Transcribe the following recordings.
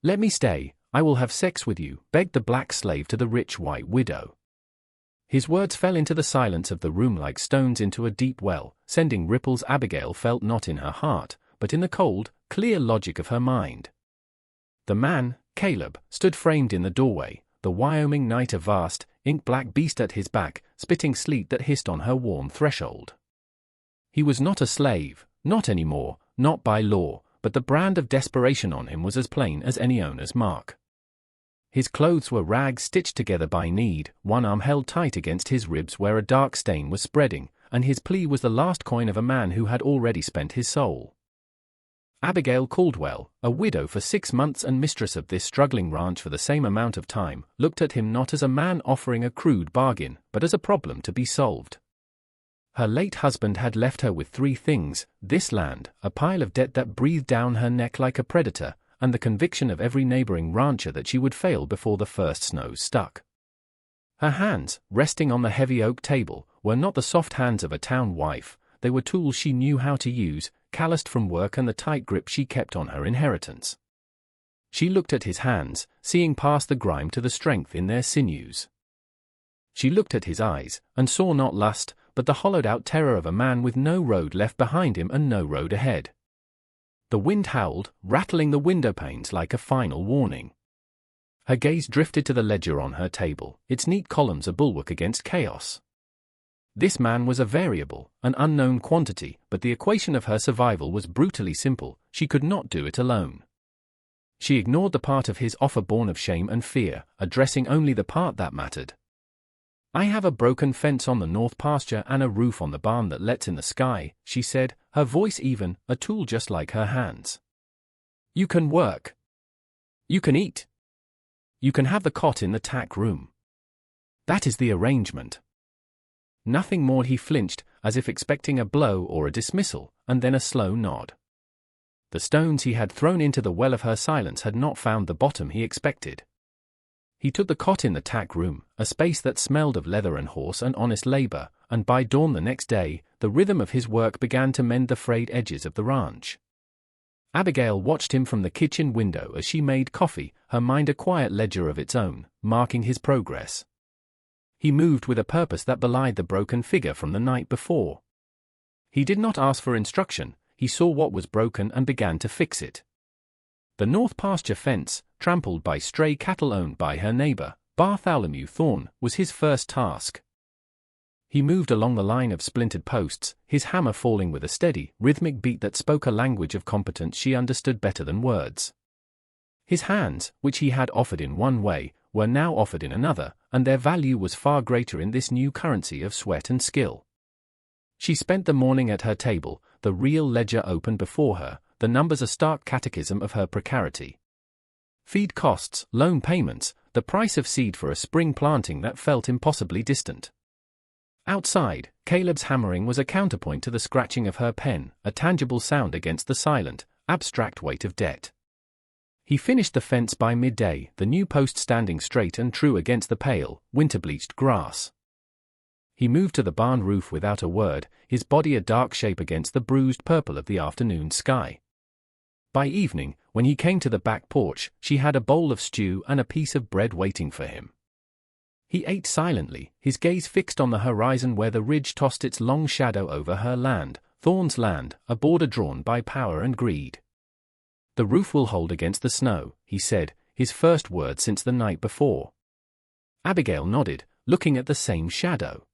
"Let me stay, I will have sex with you," begged the black slave to the rich white widow. His words fell into the silence of the room like stones into a deep well, sending ripples Abigail felt not in her heart, but in the cold, clear logic of her mind. The man, Caleb, stood framed in the doorway, the Wyoming night a vast, ink-black beast at his back, spitting sleet that hissed on her warm threshold. He was not a slave, not anymore, not by law, but the brand of desperation on him was as plain as any owner's mark. His clothes were rags stitched together by need, one arm held tight against his ribs where a dark stain was spreading, and his plea was the last coin of a man who had already spent his soul. Abigail Caldwell, a widow for 6 months and mistress of this struggling ranch for the same amount of time, looked at him not as a man offering a crude bargain, but as a problem to be solved. Her late husband had left her with 3 things: this land, a pile of debt that breathed down her neck like a predator, and the conviction of every neighboring rancher that she would fail before the first snows stuck. Her hands, resting on the heavy oak table, were not the soft hands of a town wife, they were tools she knew how to use, calloused from work and the tight grip she kept on her inheritance. She looked at his hands, seeing past the grime to the strength in their sinews. She looked at his eyes, and saw not lust, but the hollowed-out terror of a man with no road left behind him and no road ahead. The wind howled, rattling the window panes like a final warning. Her gaze drifted to the ledger on her table, its neat columns a bulwark against chaos. This man was a variable, an unknown quantity, but the equation of her survival was brutally simple: she could not do it alone. She ignored the part of his offer born of shame and fear, addressing only the part that mattered. "I have a broken fence on the north pasture and a roof on the barn that lets in the sky," she said, her voice even, a tool just like her hands. "You can work. You can eat. You can have the cot in the tack room. That is the arrangement." Nothing more. He flinched, as if expecting a blow or a dismissal, and then a slow nod. The stones he had thrown into the well of her silence had not found the bottom he expected. He took the cot in the tack room, a space that smelled of leather and horse and honest labor, and by dawn the next day, the rhythm of his work began to mend the frayed edges of the ranch. Abigail watched him from the kitchen window as she made coffee, her mind a quiet ledger of its own, marking his progress. He moved with a purpose that belied the broken figure from the night before. He did not ask for instruction, he saw what was broken and began to fix it. The north pasture fence, trampled by stray cattle owned by her neighbor, Bartholomew Thorne, was his first task. He moved along the line of splintered posts, his hammer falling with a steady, rhythmic beat that spoke a language of competence she understood better than words. His hands, which he had offered in one way, were now offered in another, and their value was far greater in this new currency of sweat and skill. She spent the morning at her table, the real ledger open before her, the numbers a stark catechism of her precarity. Feed costs, loan payments, the price of seed for a spring planting that felt impossibly distant. Outside, Caleb's hammering was a counterpoint to the scratching of her pen, a tangible sound against the silent, abstract weight of debt. He finished the fence by midday, the new post standing straight and true against the pale, winter-bleached grass. He moved to the barn roof without a word, his body a dark shape against the bruised purple of the afternoon sky. By evening, when he came to the back porch, she had a bowl of stew and a piece of bread waiting for him. He ate silently, his gaze fixed on the horizon where the ridge tossed its long shadow over her land, Thorne's land, a border drawn by power and greed. "The roof will hold against the snow," he said, his first word since the night before. Abigail nodded, looking at the same shadow.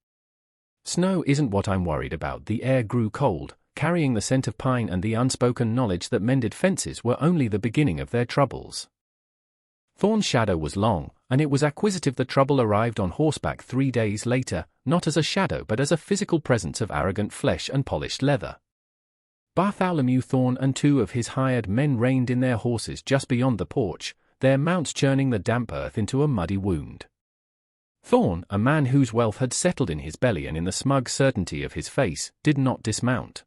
"Snow isn't what I'm worried about." The air grew cold, carrying the scent of pine and the unspoken knowledge that mended fences were only the beginning of their troubles. Thorne's shadow was long, and it was acquisitive. The trouble arrived on horseback 3 days later, not as a shadow but as a physical presence of arrogant flesh and polished leather. Bartholomew Thorne and 2 of his hired men reined in their horses just beyond the porch, their mounts churning the damp earth into a muddy wound. Thorne, a man whose wealth had settled in his belly and in the smug certainty of his face, did not dismount.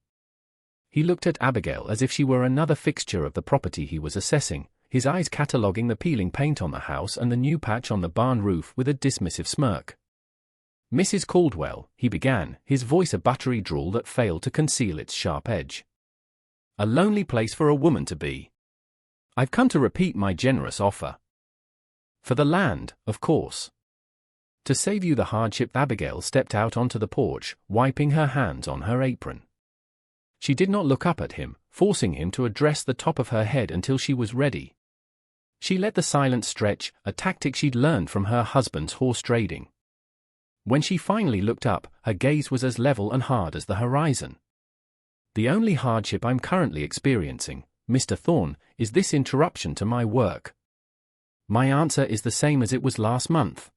He looked at Abigail as if she were another fixture of the property he was assessing, his eyes cataloguing the peeling paint on the house and the new patch on the barn roof with a dismissive smirk. "Mrs. Caldwell," he began, his voice a buttery drawl that failed to conceal its sharp edge. "A lonely place for a woman to be. I've come to repeat my generous offer. For the land, of course. To save you the hardship. Abigail stepped out onto the porch, wiping her hands on her apron. She did not look up at him, forcing him to address the top of her head until she was ready. She let the silence stretch, a tactic she'd learned from her husband's horse trading. When she finally looked up, her gaze was as level and hard as the horizon. The only hardship I'm currently experiencing, Mr. Thorne, is this interruption to my work. My answer is the same as it was last month.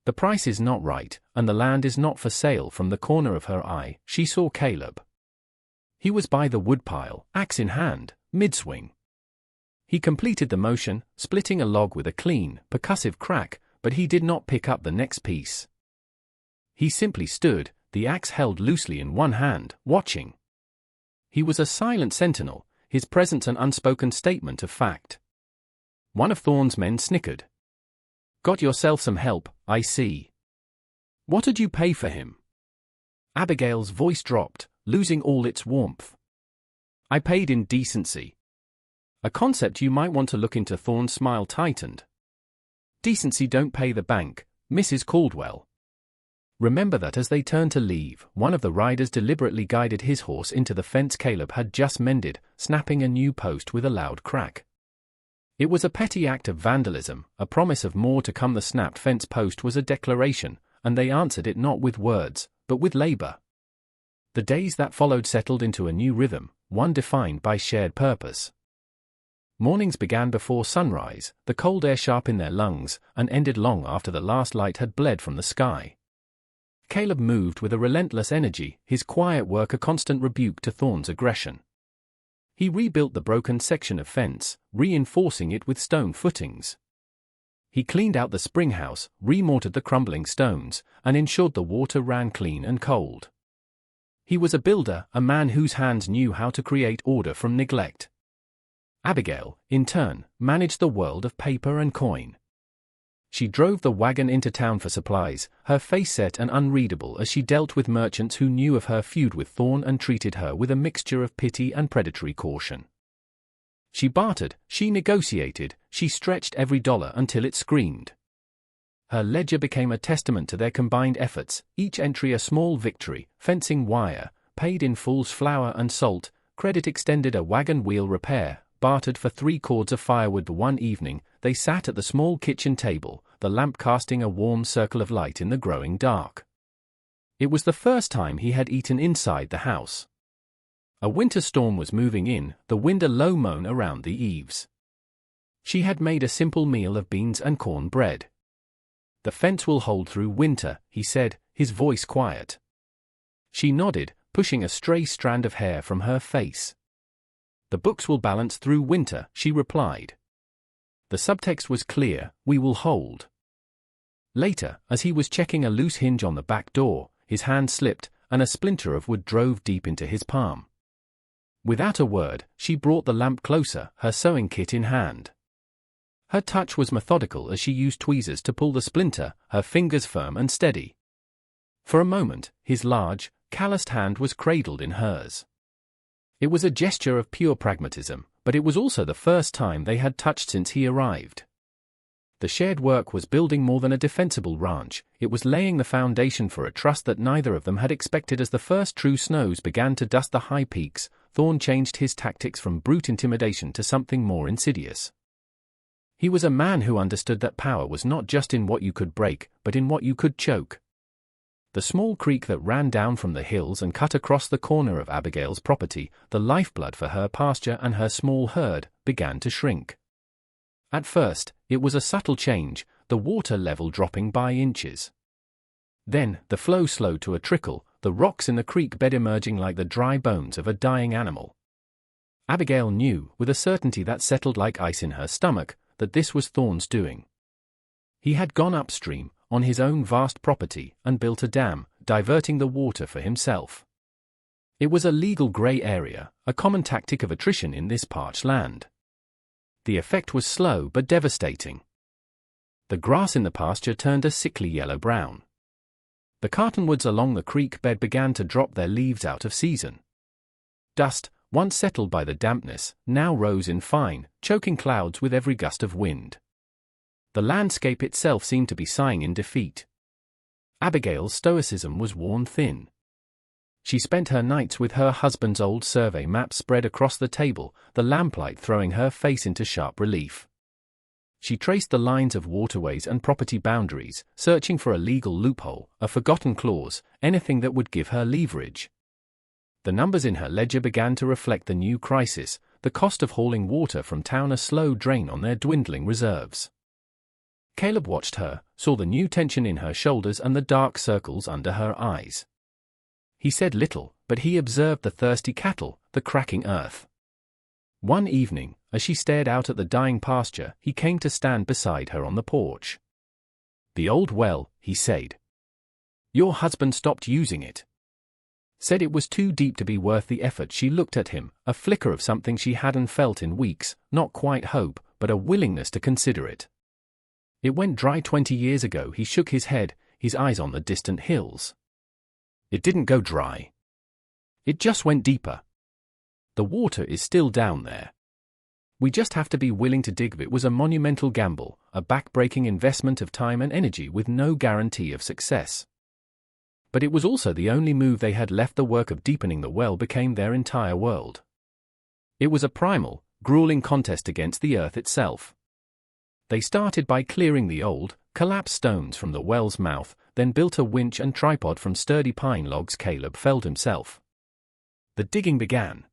The price is not right, and the land is not for sale. From the corner of her eye, she saw Caleb. He was by the woodpile, axe in hand, mid-swing. He completed the motion, splitting a log with a clean, percussive crack, but he did not pick up the next piece. He simply stood, the axe held loosely in one hand, watching. He was a silent sentinel, his presence an unspoken statement of fact. One of Thorne's men snickered. Got yourself some help, I see. What did you pay for him? Abigail's voice dropped, losing all its warmth. I paid in decency. A concept you might want to look into. Thorne's smile tightened. Decency don't pay the bank, Mrs. Caldwell. Remember that. As they turned to leave, one of the riders deliberately guided his horse into the fence Caleb had just mended, snapping a new post with a loud crack. It was a petty act of vandalism, a promise of more to come. The snapped fence post was a declaration, and they answered it not with words, but with labor. The days that followed settled into a new rhythm, one defined by shared purpose. Mornings began before sunrise, the cold air sharp in their lungs, and ended long after the last light had bled from the sky. Caleb moved with a relentless energy, his quiet work a constant rebuke to Thorne's aggression. He rebuilt the broken section of fence, reinforcing it with stone footings. He cleaned out the spring house, remortared the crumbling stones, and ensured the water ran clean and cold. He was a builder, a man whose hands knew how to create order from neglect. Abigail, in turn, managed the world of paper and coin. She drove the wagon into town for supplies, her face set and unreadable as she dealt with merchants who knew of her feud with Thorne and treated her with a mixture of pity and predatory caution. She bartered, she negotiated, she stretched every dollar until it screamed. Her ledger became a testament to their combined efforts, each entry a small victory, fencing wire, paid in fulls flour and salt, credit extended a wagon wheel repair, bartered for 3 cords of firewood. One evening, they sat at the small kitchen table, the lamp casting a warm circle of light in the growing dark. It was the first time he had eaten inside the house. A winter storm was moving in, the wind a low moan around the eaves. She had made a simple meal of beans and corn bread. The fence will hold through winter, he said, his voice quiet. She nodded, pushing a stray strand of hair from her face. The books will balance through winter, she replied. The subtext was clear, we will hold. Later, as he was checking a loose hinge on the back door, his hand slipped, and a splinter of wood drove deep into his palm. Without a word, she brought the lamp closer, her sewing kit in hand. Her touch was methodical as she used tweezers to pull the splinter, her fingers firm and steady. For a moment, his large, calloused hand was cradled in hers. It was a gesture of pure pragmatism, but it was also the first time they had touched since he arrived. The shared work was building more than a defensible ranch, it was laying the foundation for a trust that neither of them had expected. As the first true snows began to dust the high peaks, Thorne changed his tactics from brute intimidation to something more insidious. He was a man who understood that power was not just in what you could break, but in what you could choke. The small creek that ran down from the hills and cut across the corner of Abigail's property, the lifeblood for her pasture and her small herd, began to shrink. At first, it was a subtle change, the water level dropping by inches. Then, the flow slowed to a trickle, the rocks in the creek bed emerging like the dry bones of a dying animal. Abigail knew, with a certainty that settled like ice in her stomach, that this was Thorne's doing. He had gone upstream, on his own vast property, and built a dam, diverting the water for himself. It was a legal grey area, a common tactic of attrition in this parched land. The effect was slow but devastating. The grass in the pasture turned a sickly yellow-brown. The cottonwoods along the creek bed began to drop their leaves out of season. Dust, once settled by the dampness, now rose in fine, choking clouds with every gust of wind. The landscape itself seemed to be sighing in defeat. Abigail's stoicism was worn thin. She spent her nights with her husband's old survey map spread across the table, the lamplight throwing her face into sharp relief. She traced the lines of waterways and property boundaries, searching for a legal loophole, a forgotten clause, anything that would give her leverage. The numbers in her ledger began to reflect the new crisis, the cost of hauling water from town, a slow drain on their dwindling reserves. Caleb watched her, saw the new tension in her shoulders and the dark circles under her eyes. He said little, but he observed the thirsty cattle, the cracking earth. One evening, as she stared out at the dying pasture, he came to stand beside her on the porch. "The old well," he said. "Your husband stopped using it. Said it was too deep to be worth the effort." She looked at him, a flicker of something she hadn't felt in weeks, not quite hope, but a willingness to consider it. "It went dry 20 years ago." He shook his head, his eyes on the distant hills. "It didn't go dry. It just went deeper. The water is still down there. We just have to be willing to dig." It was a monumental gamble, a back-breaking investment of time and energy with no guarantee of success. But it was also the only move they had left. The work of deepening the well became their entire world. It was a primal, grueling contest against the earth itself. They started by clearing the old, collapsed stones from the well's mouth, then built a winch and tripod from sturdy pine logs Caleb felled himself. The digging began.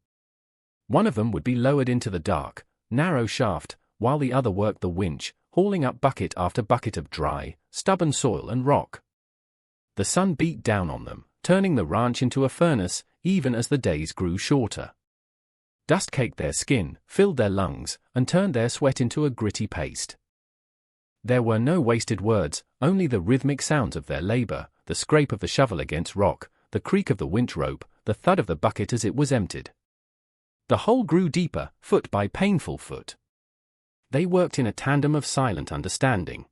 One of them would be lowered into the dark, narrow shaft, while the other worked the winch, hauling up bucket after bucket of dry, stubborn soil and rock. The sun beat down on them, turning the ranch into a furnace, even as the days grew shorter. Dust caked their skin, filled their lungs, and turned their sweat into a gritty paste. There were no wasted words, only the rhythmic sounds of their labor, the scrape of the shovel against rock, the creak of the winch rope, the thud of the bucket as it was emptied. The hole grew deeper, foot by painful foot. They worked in a tandem of silent understanding.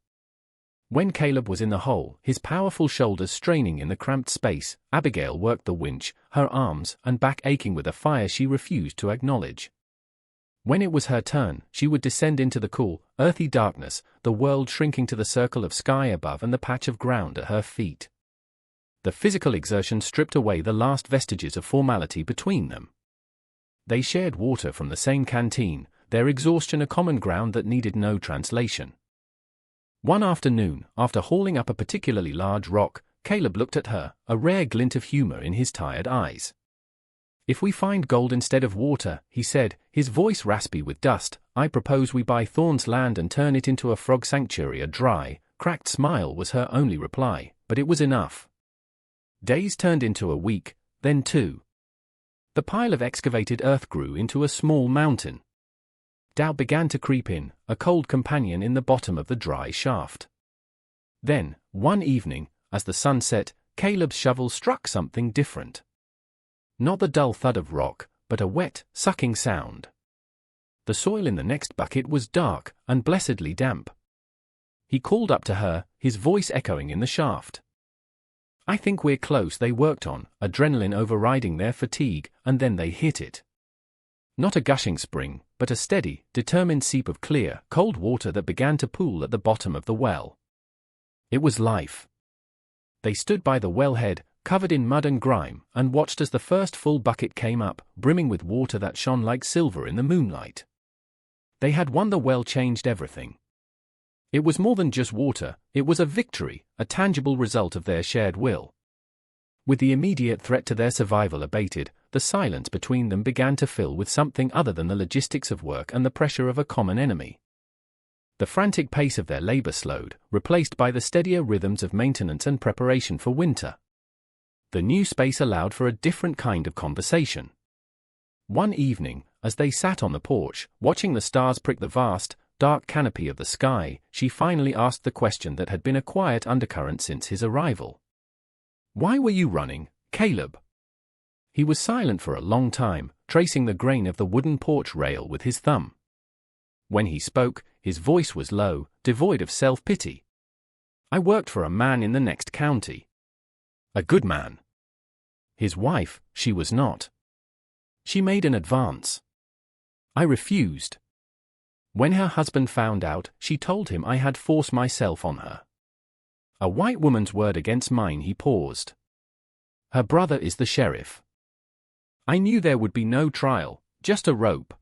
When Caleb was in the hole, his powerful shoulders straining in the cramped space, Abigail worked the winch, her arms and back aching with a fire she refused to acknowledge. When it was her turn, she would descend into the cool, earthy darkness, the world shrinking to the circle of sky above and the patch of ground at her feet. The physical exertion stripped away the last vestiges of formality between them. They shared water from the same canteen, their exhaustion a common ground that needed no translation. One afternoon, after hauling up a particularly large rock, Caleb looked at her, a rare glint of humor in his tired eyes. "If we find gold instead of water," he said, his voice raspy with dust, "I propose we buy Thorn's land and turn it into a frog sanctuary." A dry, cracked smile was her only reply, but it was enough. Days turned into a week, then two. The pile of excavated earth grew into a small mountain. Doubt began to creep in, a cold companion in the bottom of the dry shaft. Then, one evening, as the sun set, Caleb's shovel struck something different. Not the dull thud of rock, but a wet, sucking sound. The soil in the next bucket was dark and blessedly damp. He called up to her, his voice echoing in the shaft. "I think we're close." They worked on, adrenaline overriding their fatigue, and then they hit it. Not a gushing spring, but a steady, determined seep of clear, cold water that began to pool at the bottom of the well. It was life. They stood by the wellhead, covered in mud and grime, and watched as the first full bucket came up, brimming with water that shone like silver in the moonlight. They had won. The well changed everything. It was more than just water, it was a victory, a tangible result of their shared will. With the immediate threat to their survival abated, the silence between them began to fill with something other than the logistics of work and the pressure of a common enemy. The frantic pace of their labor slowed, replaced by the steadier rhythms of maintenance and preparation for winter. The new space allowed for a different kind of conversation. One evening, as they sat on the porch, watching the stars prick the vast, dark canopy of the sky, she finally asked the question that had been a quiet undercurrent since his arrival. "Why were you running, Caleb?" He was silent for a long time, tracing the grain of the wooden porch rail with his thumb. When he spoke, his voice was low, devoid of self-pity. "I worked for a man in the next county. A good man. His wife, she was not. She made an advance. I refused. When her husband found out, she told him I had forced myself on her. A white woman's word against mine. He paused. Her brother is the sheriff. I knew there would be no trial, just a rope.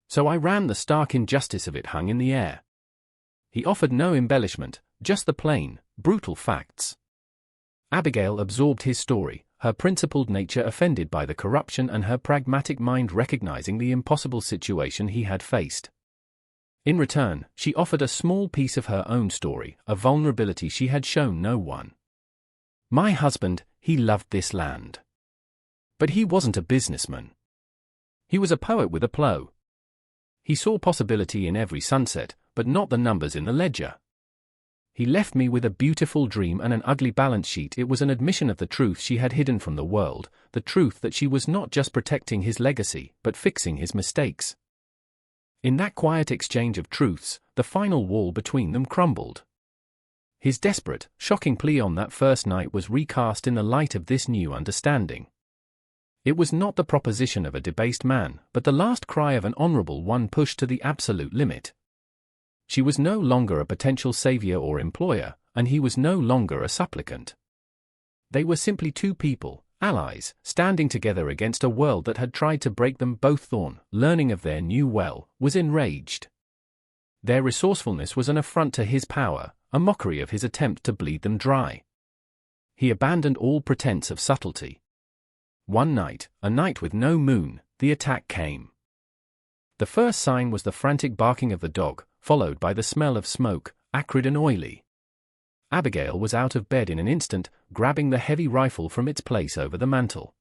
So I ran. The stark injustice of it hung in the air. He offered no embellishment, just the plain, brutal facts. Abigail absorbed his story, her principled nature offended by the corruption and her pragmatic mind recognizing the impossible situation he had faced. In return, she offered a small piece of her own story, a vulnerability she had shown no one. My husband, he loved this land. But he wasn't a businessman. He was a poet with a plow. He saw possibility in every sunset, but not the numbers in the ledger. He left me with a beautiful dream and an ugly balance sheet. It was an admission of the truth she had hidden from the world, the truth that she was not just protecting his legacy, but fixing his mistakes. In that quiet exchange of truths, the final wall between them crumbled. His desperate, shocking plea on that first night was recast in the light of this new understanding. It was not the proposition of a debased man, but the last cry of an honorable one pushed to the absolute limit. She was no longer a potential savior or employer, and he was no longer a supplicant. They were simply two people, allies, standing together against a world that had tried to break them both. Thorn, learning of their new well, was enraged. Their resourcefulness was an affront to his power, a mockery of his attempt to bleed them dry. He abandoned all pretense of subtlety. One night, a night with no moon, the attack came. The first sign was the frantic barking of the dog, followed by the smell of smoke, acrid and oily. Abigail was out of bed in an instant, grabbing the heavy rifle from its place over the mantel.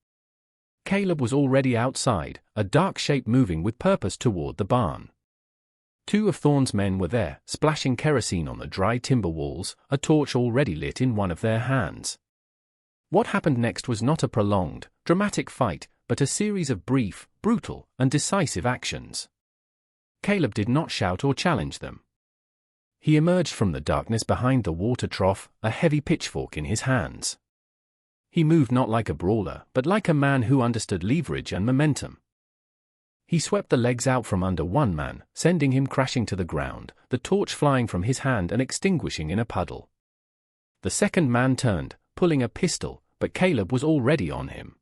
Caleb was already outside, a dark shape moving with purpose toward the barn. Two of Thorn's men were there, splashing kerosene on the dry timber walls, a torch already lit in one of their hands. What happened next was not a prolonged, dramatic fight, but a series of brief, brutal, and decisive actions. Caleb did not shout or challenge them. He emerged from the darkness behind the water trough, a heavy pitchfork in his hands. He moved not like a brawler, but like a man who understood leverage and momentum. He swept the legs out from under one man, sending him crashing to the ground, the torch flying from his hand and extinguishing in a puddle. The second man turned, pulling a pistol, but Caleb was already on him.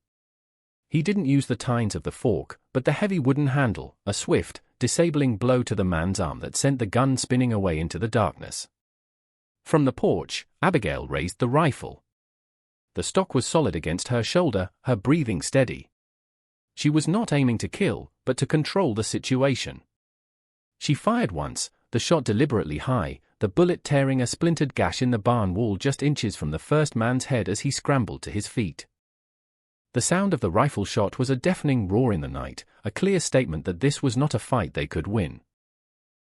He didn't use the tines of the fork, but the heavy wooden handle, a swift, disabling blow to the man's arm that sent the gun spinning away into the darkness. From the porch, Abigail raised the rifle. The stock was solid against her shoulder, her breathing steady. She was not aiming to kill, but to control the situation. She fired once, the shot deliberately high, the bullet tearing a splintered gash in the barn wall just inches from the first man's head as he scrambled to his feet. The sound of the rifle shot was a deafening roar in the night, a clear statement that this was not a fight they could win.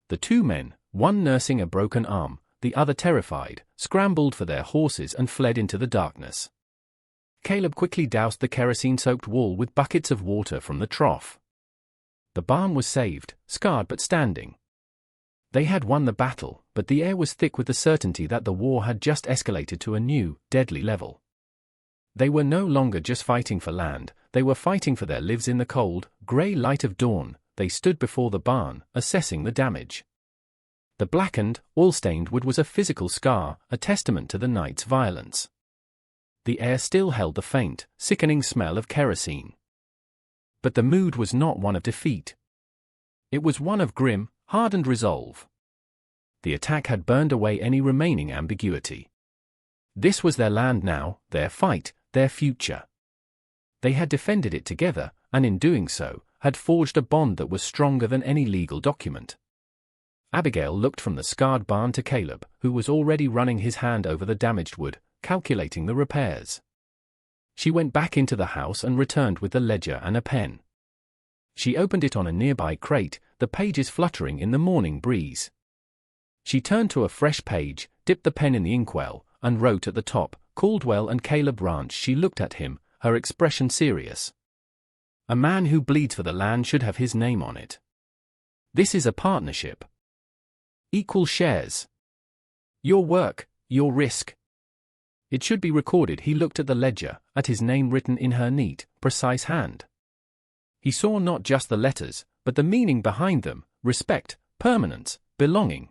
The two men, one nursing a broken arm, the other terrified, scrambled for their horses and fled into the darkness. Caleb quickly doused the kerosene-soaked wall with buckets of water from the trough. The barn was saved, scarred but standing. They had won the battle, but the air was thick with the certainty that the war had just escalated to a new, deadly level. They were no longer just fighting for land, they were fighting for their lives in the cold, grey light of dawn. They stood before the barn, assessing the damage. The blackened, oil-stained wood was a physical scar, a testament to the night's violence. The air still held the faint, sickening smell of kerosene. But the mood was not one of defeat. It was one of grim, hardened resolve. The attack had burned away any remaining ambiguity. This was their land now, their fight, their future. They had defended it together, and in doing so, had forged a bond that was stronger than any legal document. Abigail looked from the scarred barn to Caleb, who was already running his hand over the damaged wood, calculating the repairs. She went back into the house and returned with the ledger and a pen. She opened it on a nearby crate, the pages fluttering in the morning breeze. She turned to a fresh page, dipped the pen in the inkwell, and wrote at the top, Caldwell and Caleb Ranch. She looked at him, her expression serious. A man who bleeds for the land should have his name on it. This is a partnership. Equal shares. Your work, your risk. It should be recorded. He looked at the ledger, at his name written in her neat, precise hand. He saw not just the letters, but the meaning behind them: respect, permanence, belonging.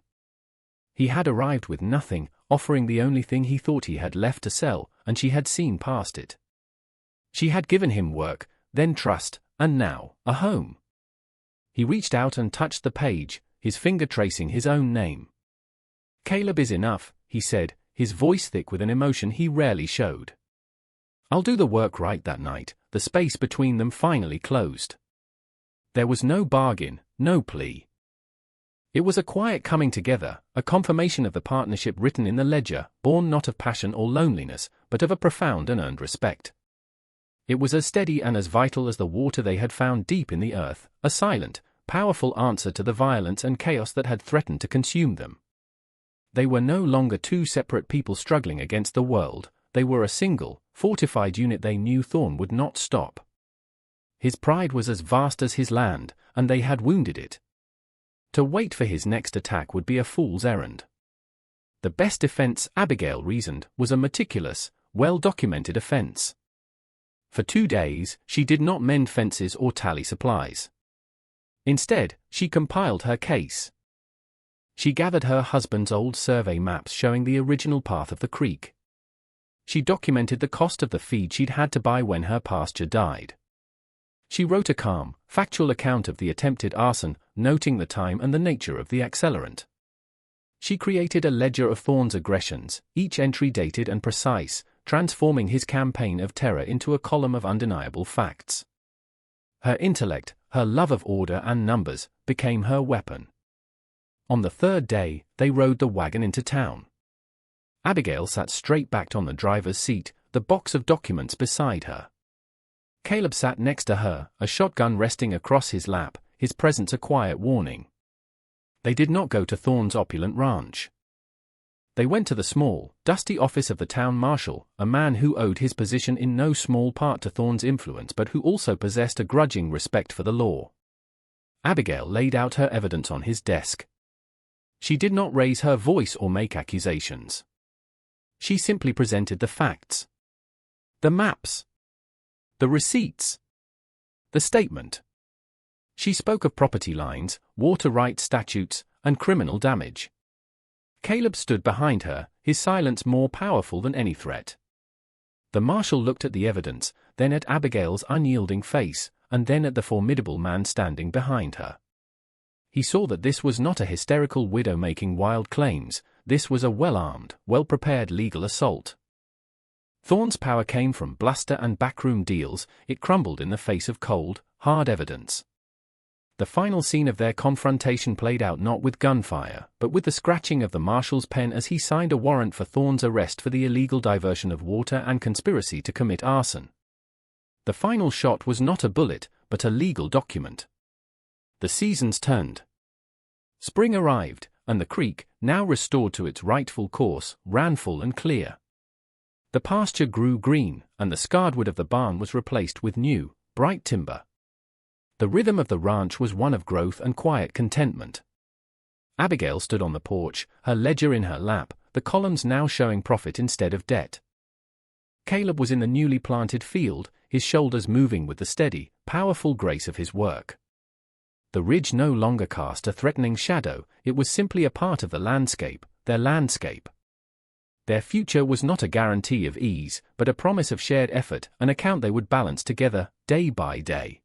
He had arrived with nothing, offering the only thing he thought he had left to sell, and she had seen past it. She had given him work, then trust, and now, a home. He reached out and touched the page, his finger tracing his own name. "Caleb is enough," he said, his voice thick with an emotion he rarely showed. "I'll do the work." Right that night, the space between them finally closed. There was no bargain, no plea. It was a quiet coming together, a confirmation of the partnership written in the ledger, born not of passion or loneliness, but of a profound and earned respect. It was as steady and as vital as the water they had found deep in the earth, a silent, powerful answer to the violence and chaos that had threatened to consume them. They were no longer two separate people struggling against the world, they were a single, fortified unit they knew Thorn would not stop. His pride was as vast as his land, and they had wounded it. To wait for his next attack would be a fool's errand. The best defense, Abigail reasoned, was a meticulous, well-documented offense. For 2 days, she did not mend fences or tally supplies. Instead, she compiled her case. She gathered her husband's old survey maps showing the original path of the creek. She documented the cost of the feed she'd had to buy when her pasture died. She wrote a calm, factual account of the attempted arson, noting the time and the nature of the accelerant. She created a ledger of Thorn's aggressions, each entry dated and precise, transforming his campaign of terror into a column of undeniable facts. Her intellect, her love of order and numbers, became her weapon. On the 3rd day, they rode the wagon into town. Abigail sat straight-backed on the driver's seat, the box of documents beside her. Caleb sat next to her, a shotgun resting across his lap, his presence a quiet warning. They did not go to Thorn's opulent ranch. They went to the small, dusty office of the town marshal, a man who owed his position in no small part to Thorn's influence but who also possessed a grudging respect for the law. Abigail laid out her evidence on his desk. She did not raise her voice or make accusations. She simply presented the facts. The maps. The receipts. The statement. She spoke of property lines, water rights statutes, and criminal damage. Caleb stood behind her, his silence more powerful than any threat. The marshal looked at the evidence, then at Abigail's unyielding face, and then at the formidable man standing behind her. He saw that this was not a hysterical widow making wild claims, this was a well-armed, well-prepared legal assault. Thorn's power came from bluster and backroom deals, it crumbled in the face of cold, hard evidence. The final scene of their confrontation played out not with gunfire, but with the scratching of the marshal's pen as he signed a warrant for Thorn's arrest for the illegal diversion of water and conspiracy to commit arson. The final shot was not a bullet, but a legal document. The seasons turned. Spring arrived, and the creek, now restored to its rightful course, ran full and clear. The pasture grew green, and the scarred wood of the barn was replaced with new, bright timber. The rhythm of the ranch was one of growth and quiet contentment. Abigail stood on the porch, her ledger in her lap, the columns now showing profit instead of debt. Caleb was in the newly planted field, his shoulders moving with the steady, powerful grace of his work. The ridge no longer cast a threatening shadow, it was simply a part of the landscape, their landscape. Their future was not a guarantee of ease, but a promise of shared effort, an account they would balance together, day by day.